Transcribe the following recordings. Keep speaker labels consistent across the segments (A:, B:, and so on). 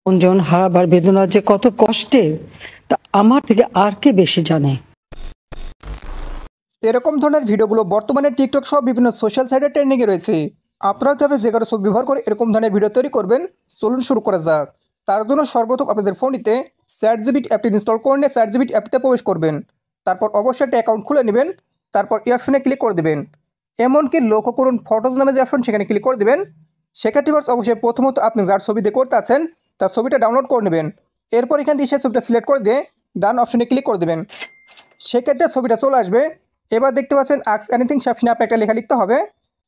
A: আপনজন হারাবার বেদনা যে কত কষ্টের তা আমার থেকে আর কে বেশি জানে।
B: এরকম ধরনের ভিডিওগুলো বর্তমানে টিকটক সহ বিভিন্ন সোশ্যাল সাইটে ট্রেন্ডিংয়ে রয়েছে। আপনারা কীভাবে যে কারো ছবি ব্যবহার করে এরকম ধরনের ভিডিও তৈরি করবেন, চলুন শুরু করা যাক। তার জন্য সর্বপ্রথম আপনাদের ফোনটিতে চ্যাটজিপিটি অ্যাপটি ইনস্টল করে নিয়ে চ্যাটজিপিটি অ্যাপটিতে প্রবেশ করবেন। তারপর অবশ্যই একটা অ্যাকাউন্ট খুলে নেবেন। তারপর এই অপশনে ক্লিক করে দেবেন। এমনকি লক্ষ্য করুন ফটোজ নামে যে অপশন সেখানে ক্লিক করে দেবেন। সেক্ষেত্রে অবশ্যই প্রথমত আপনি যার ছবি দিয়ে করতে আছেন তার ছবিটা ডাউনলোড করে নেবেন। এরপর এখান থেকে সেই ছবিটা সিলেক্ট করে দিয়ে ডান অপশনে ক্লিক করে দেবেন। সেক্ষেত্রে ছবিটা চলে আসবে। এবার দেখতে পাচ্ছেন আস্ক এনিথিং সে অপশনে আপনার একটা লেখা লিখতে হবে।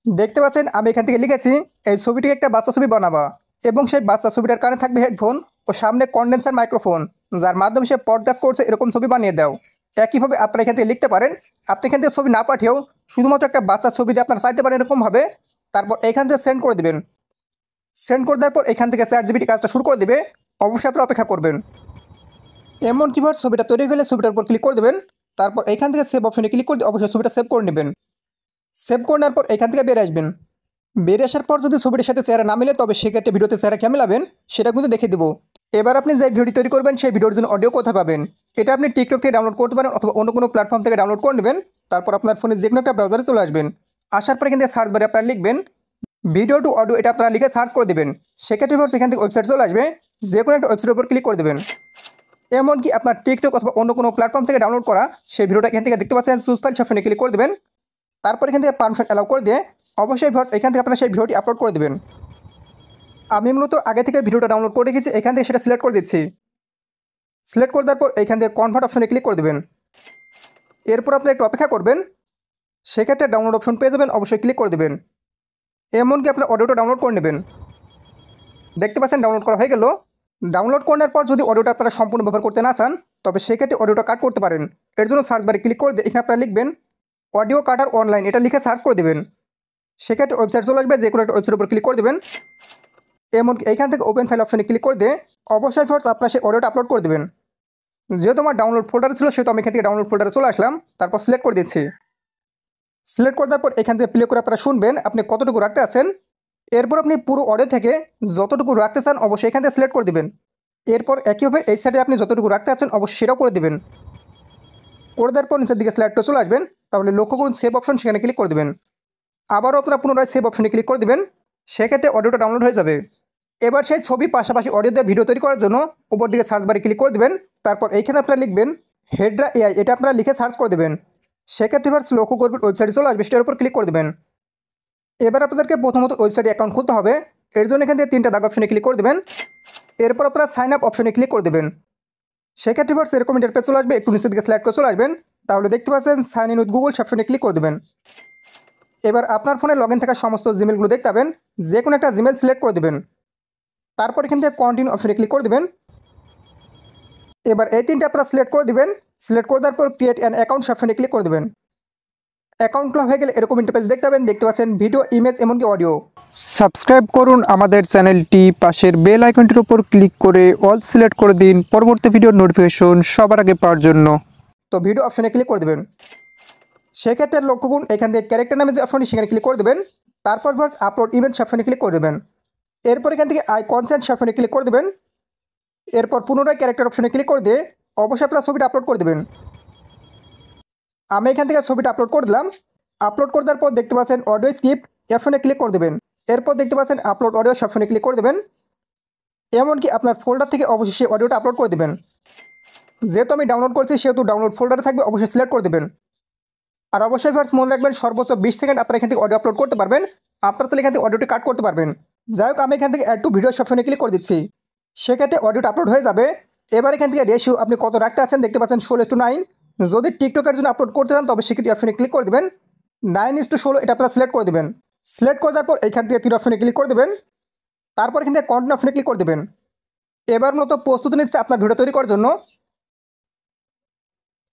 B: দেখতে পাচ্ছেন আমি এখান থেকে লিখেছি এই ছবিটিকে একটা বাচ্চা ছবি বানাবা, এবং সেই বাচ্চা ছবিটার কানে থাকবে হেডফোন ও সামনে কন্ডেন্সার মাইক্রোফোন, যার মাধ্যমে সে পডকাস্ট করছে এরকম ছবি বানিয়ে দাও। একইভাবে আপনারা এখান থেকে লিখতে পারেন। আপনি এখান থেকে ছবি না পাঠিয়েও শুধুমাত্র একটা বাচ্চার ছবি দিয়ে আপনারা চাইতে পারেন এরকমভাবে। তারপর এখান থেকে সেন্ড করে দেবেন। সেন্ড করে দেওয়ার পর এখান থেকে চ্যাটজিপিটি কাজটা শুরু করে দেবে। অবশ্যই আপনারা অপেক্ষা করবেন। এমন কিভাবে ছবিটা তৈরি হলে ছবিটার উপর ক্লিক করে দেবেন। তারপর এখান থেকে সেভ অপশনে ক্লিক করে অবশ্যই ছবিটা সেভ করে নেবেন। সেভ করে নেওয়ার পর এখান থেকে বেরিয়ে আসবেন। বেরিয়ে আসার পর যদি ছবিটির সাথে চেহারা না মিলে তবে সেক্ষেত্রে ভিডিওতে চেহারা কেমন মিলাবেন সেটা কিন্তু দেখে দেবো। এবার আপনি যে ভিডিও তৈরি করবেন সেই ভিডিওর জন্য অডিও কোথায় পাবেন, এটা আপনি টিকটক থেকে ডাউনলোড করতে পারেন অথবা অন্য কোনো প্ল্যাটফর্ম থেকে ডাউনলোড করে নেবেন। তারপর আপনার ফোনে যে কোনো একটা ব্রাউজারে চলে আসবেন। আসার পর এখান থেকে সার্চ বারে আপনারা লিখবেন ভিডিও টু অডিও, এটা আপনারা লিখে সার্চ করে দেবেন। সেক্ষেত্রে এখান থেকে ওয়েবসাইট চলে আসবে। যে কোনো একটা ওয়েবসাইটের উপর ক্লিক করে দেবেন। এমনকি আপনার টিকটক অথবা অন্য কোনো প্ল্যাটফর্ম থেকে ডাউনলোড করা সেই ভিডিওটা এখান থেকে দেখতে পাচ্ছেন চুজ ফাইল অপশনে ক্লিক করে দেবেন। তারপর এখান থেকে পারমিশন অ্যালাউ করে দিয়ে অবশ্যই এখান থেকে আপনারা সেই ভিডিওটি আপলোড করে দেবেন। আমি মূলত আগে থেকে ভিডিওটা ডাউনলোড করে রেখেছি, এখান থেকে সেটা সিলেক্ট করে দিচ্ছি। সিলেক্ট করে দেওয়ার পর এখান থেকে কনভার্ট অপশনে ক্লিক করে দেবেন। এরপর আপনি একটু অপেক্ষা করবেন। সেক্ষেত্রে ডাউনলোড অপশন পেয়ে যাবেন, অবশ্যই ক্লিক করে দেবেন। এমনকি আপনার অডিওটা ডাউনলোড করে নেবেন। দেখতে পাচ্ছেন ডাউনলোড করা হয়ে গেল। ডাউনলোড করার পর যদি অডিওটা আপনারা সম্পূর্ণ ব্যবহার করতে না চান তবে সেক্ষেত্রে অডিওটা কাট করতে পারেন। এর জন্য সার্চ বারে ক্লিক করে দিয়ে এখানে আপনারা লিখবেন অডিও কাটার অনলাইন, এটা লিখে সার্চ করে দেবেন। সেক্ষেত্রে ওয়েবসাইট চলে আসবে। যে কোনো একটা ওয়েবসাইটের উপর ক্লিক করে দেবেন। এমনকি এইখান থেকে ওপেন ফাইল অপশনে ক্লিক করে দিয়ে অবশ্যই আপনার সেই অডিওটা আপলোড করে দেবেন। যেহেতু আমার ডাউনলোড ফোল্ডার ছিল সেহেতু আমি এখান থেকে ডাউনলোড ফোল্ডারে চলে আসলাম। তারপর সিলেক্ট করে দিচ্ছি। সিলেক্ট করে দেওয়ার পর এখান থেকে প্লে করে আপনারা শুনবেন আপনি কতটুকু রাখতে আছেন। এরপর আপনি পুরো অডিও থেকে যতটুকু রাখতে চান অবশ্যই এখান থেকে সিলেক্ট করে দেবেন। এরপর একইভাবে এই সাইডে আপনি যতটুকু রাখতে আছেন অবশ্যই সেটাও করে দেবেন। করে দেওয়ার পর নিচের দিকে স্লাইডটা চলে আসবেন। তাহলে লক্ষ্য করুন সেভ অপশন, সেখানে ক্লিক করে দেবেন। আবারও আপনারা পুনরায় সেভ অপশনে ক্লিক করে দেবেন। সেক্ষেত্রে অডিওটা ডাউনলোড হয়ে যাবে। এবার সেই ছবি পাশাপাশি অডিও দিয়ে ভিডিও তৈরি করার জন্য উপর দিকে সার্চ বারে ক্লিক করে দেবেন। তারপর এইখানে আপনারা লিখবেন হেডরা এআই, এটা আপনারা লিখে সার্চ করে দেবেন। সেক্ষেত্রে লক্ষ্য করবেন ওয়েবসাইটে চলে আসবে, সেটার উপর ক্লিক করে দেবেন। এবার আপনাদেরকে প্রথমত ওয়েবসাইটে অ্যাকাউন্ট খুলতে হবে। এর জন্য এখান থেকে 3টা দাগ অপশনে ক্লিক করে দেবেন। এরপর আপনারা সাইন আপ অপশনে ক্লিক করে দেবেন। সেক্ষেত্রে এরকম ইন্টারফেস চলে আসবে। একটু নিচের দিকে স্লাইড করে চলে আসবেন। তাহলে দেখতে পাচ্ছেন সাইন ইন উইথ গুগল অপশনে ক্লিক করে দেবেন। এবার আপনার ফোনে লগ ইন থাকা সমস্ত জিমেলগুলো দেখতে পাবেন। যে কোনো একটা জিমেল সিলেক্ট করে দেবেন। তারপর এখান থেকে কন্টিনিউ অপশনে ক্লিক করে দেবেন। এবার এই 3টা আপনারা সিলেক্ট করে দেবেন। সিলেক্ট করে দেওয়ার পর ক্রিয়েট অ্যান অ্যাকাউন্ট অপশনে ক্লিক করে দেবেন। অ্যাকাউন্ট খোলা হয়ে গেলে এরকম ইন্টারফেস দেখতে পাবেন। দেখতে পাচ্ছেন ভিডিও, ইমেজ এমনকি অডিও।
C: সাবস্ক্রাইব করুন আমাদের চ্যানেলটি, পাশের বেল আইকনটির উপর ক্লিক করে অল সিলেক্ট করে দিন পরবর্তী ভিডিওর নোটিফিকেশন সবার আগে পাওয়ার জন্য।
B: তো ভিডিও অপশনে ক্লিক করে দেবেন। সেক্ষেত্রে লক্ষ্য করুন এখান থেকে ক্যারেক্টার নামে যে অপশনটি সেখানে ক্লিক করে দেবেন। তারপর আপলোড ইমেজ অপশনে ক্লিক করে দেবেন। এরপর এখান থেকে আই কনসেন্ট অপশনে ক্লিক করে দেবেন। এরপর পুনরায় ক্যারেক্টার অপশনে ক্লিক করে দিয়ে অবশ্যই আপনার ছবিটা আপলোড করে দেবেন। আমি এখান থেকে ছবিটা আপলোড করে দিলাম। আপলোড করে দেওয়ার পর দেখতে পাচ্ছেন অডিও স্ক্রিপ্ট অপশনে ক্লিক করে দেবেন। এরপর দেখতে পাচ্ছেন আপলোড অডিও অপশনে ক্লিক করে দেবেন। এমনকি আপনার ফোল্ডার থেকে অবশ্যই সেই অডিওটা আপলোড করে দেবেন। যেহেতু আমি ডাউনলোড করছি সেহেতু ডাউনলোড ফোল্ডারে থাকবে, অবশ্যই সিলেক্ট করে দেবেন। আর অবশ্যই মনে রাখবেন সর্বোচ্চ 20 সেকেন্ড আপনারা এখান থেকে অডিও আপলোড করতে পারবেন। আপনারা চাইলে এখান থেকে অডিওটি কাট করতে পারবেন। যাই হোক আমি এখান থেকে অ্যাড টু ভিডিও অপশনে ক্লিক করে দিচ্ছি। সেক্ষেত্রে অডিওটা আপলোড হয়ে যাবে। এবার এখান থেকে রেশিও আপনি কত রাখতে আছেন দেখতে পাচ্ছেন 16:9। যদি টিকটকের জন্য আপলোড করতে চান তবে সেক্ষেত্রে অপশনে ক্লিক করে দেবেন। 9:16 এটা আপনারা সিলেক্ট করে দেবেন। সিলেক্ট করে দেওয়ার পর এখান থেকে 3 অপশনে ক্লিক করে দেবেন। তারপর এখান থেকে কন্টিনিউ অপশনে ক্লিক করে দেবেন। এবার মতো প্রস্তুতি নিচ্ছে আপনার ভিডিও তৈরি করার জন্য।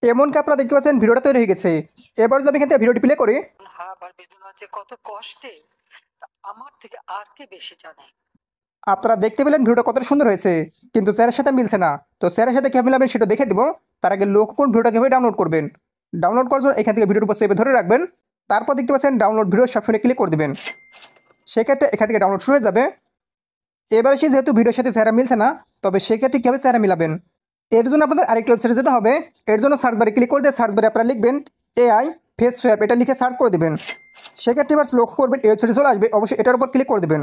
B: এমনকি আপনারা দেখতে পাচ্ছেন ভিডিওটা তৈরি হয়ে গেছে। এবার যদি আমি এখান থেকে ভিডিওটি প্লে করি,
A: হারাবার বেদনা যে কত কষ্টের তা আমার থেকে আর কে বেশি জানে।
B: আপনারা দেখতে পেলেন ভিডিওটা কতটা সুন্দর হয়েছে, কিন্তু চেহারার সাথে মিলছে না। তো চেহারার সাথে কীভাবে মিলাবেন সেটা দেখে দেবো। তার আগে লক্ষ্য করুন ভিডিওটা কীভাবে ডাউনলোড করবেন। ডাউনলোড করার জন্য এখান থেকে ভিডিওর উপর সেভে ধরে রাখবেন। তারপর দেখতে পাচ্ছেন ডাউনলোড ভিডিও অপশনে ক্লিক করে দেবেন। সেক্ষেত্রে এখান থেকে ডাউনলোড শুরু হয়ে যাবে। এবার যেহেতু ভিডিওর সাথে চেহারা মিলছে না তবে সেক্ষেত্রে কীভাবে চেহারা মিলাবেন, এর জন্য আপনাদের আরেকটি ওয়েবসাইটে যেতে হবে। এর জন্য সার্চ বারে ক্লিক করে দিয়ে সার্চ বারে আপনারা লিখবেন AI ফেস সোয়াপ, এটা লিখে সার্চ করে দেবেন। সেক্ষেত্রে এবার লক্ষ্য করবেন এই ওয়েবসাইটে চলে আসবে, অবশ্যই এটার উপর ক্লিক করে দেবেন।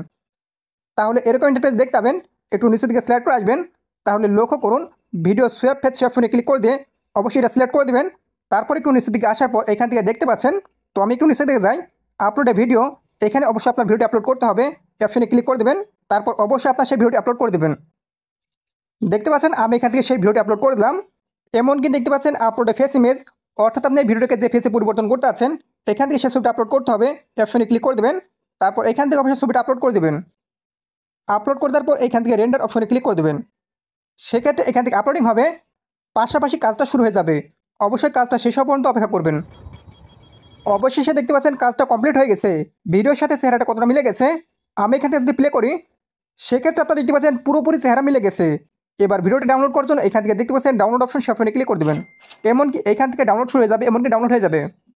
B: তাহলে এরকম ইন্টারফেস দেখতে পাবেন, একটু নিচের দিকে সিলেক্ট করে আসবেন। তাহলে লক্ষ্য করুন ভিডিও সোয়াপ ফেস সোয়াপ ফোনে ক্লিক করে দিয়ে অবশ্যই এটা সিলেক্ট করে দেবেন। তারপর একটু নিচের দিকে আসার পর এখান থেকে দেখতে পাচ্ছেন, তো আমি একটু নিচের দিকে যাই, আপলোড এ ভিডিও, এখানে অবশ্যই আপনার ভিডিওটি আপলোড করতে হবে, অপশনে ক্লিক করে দেবেন। তারপর অবশ্যই আপনার সেই ভিডিওটি আপলোড করে দেবেন। দেখতে পাচ্ছেন আমি এখান থেকে সেই ভিডিওটি আপলোড করে দিলাম। এমনকি দেখতে পাচ্ছেন আপলোড এ ফেস ইমেজ, অর্থাৎ আপনি এই ভিডিওটাকে যে ফেসে পরিবর্তন করতে আছেন এখান থেকে সেই ছবিটা আপলোড করতে হবে, অপশনে ক্লিক করে দেবেন। তারপর এখান থেকে অবশ্যই ছবিটা আপলোড করে দেবেন। আপলোড করে দেওয়ার পর এখান থেকে রেন্ডার অপশনে ক্লিক করে দেবেন। সেক্ষেত্রে এখান থেকে আপলোডিং হবে, পাশাপাশি কাজটা শুরু হয়ে যাবে। অবশ্যই কাজটা শেষ হওয়া পর্যন্ত অপেক্ষা করবেন। অবশেষে দেখতে পাচ্ছেন কাজটা কমপ্লিট হয়ে গেছে, ভিডিওর সাথে চেহারাটা কতটা মিলে গেছে। আমি এখান থেকে যদি প্লে করি সেক্ষেত্রে আপনারা দেখতে পাচ্ছেন পুরোপুরি চেহারা মিলে গেছে। এবার ভিডিওটি ডাউনলোড করার জন্য এখান থেকে দেখতে পাচ্ছেন ডাউনলোড অপশন, সে অপশনে ক্লিক করে দেবেন। এমনকি এখান থেকে ডাউনলোড শুরু হয়ে যাবে, এমনকি ডাউনলোড হয়ে যাবে।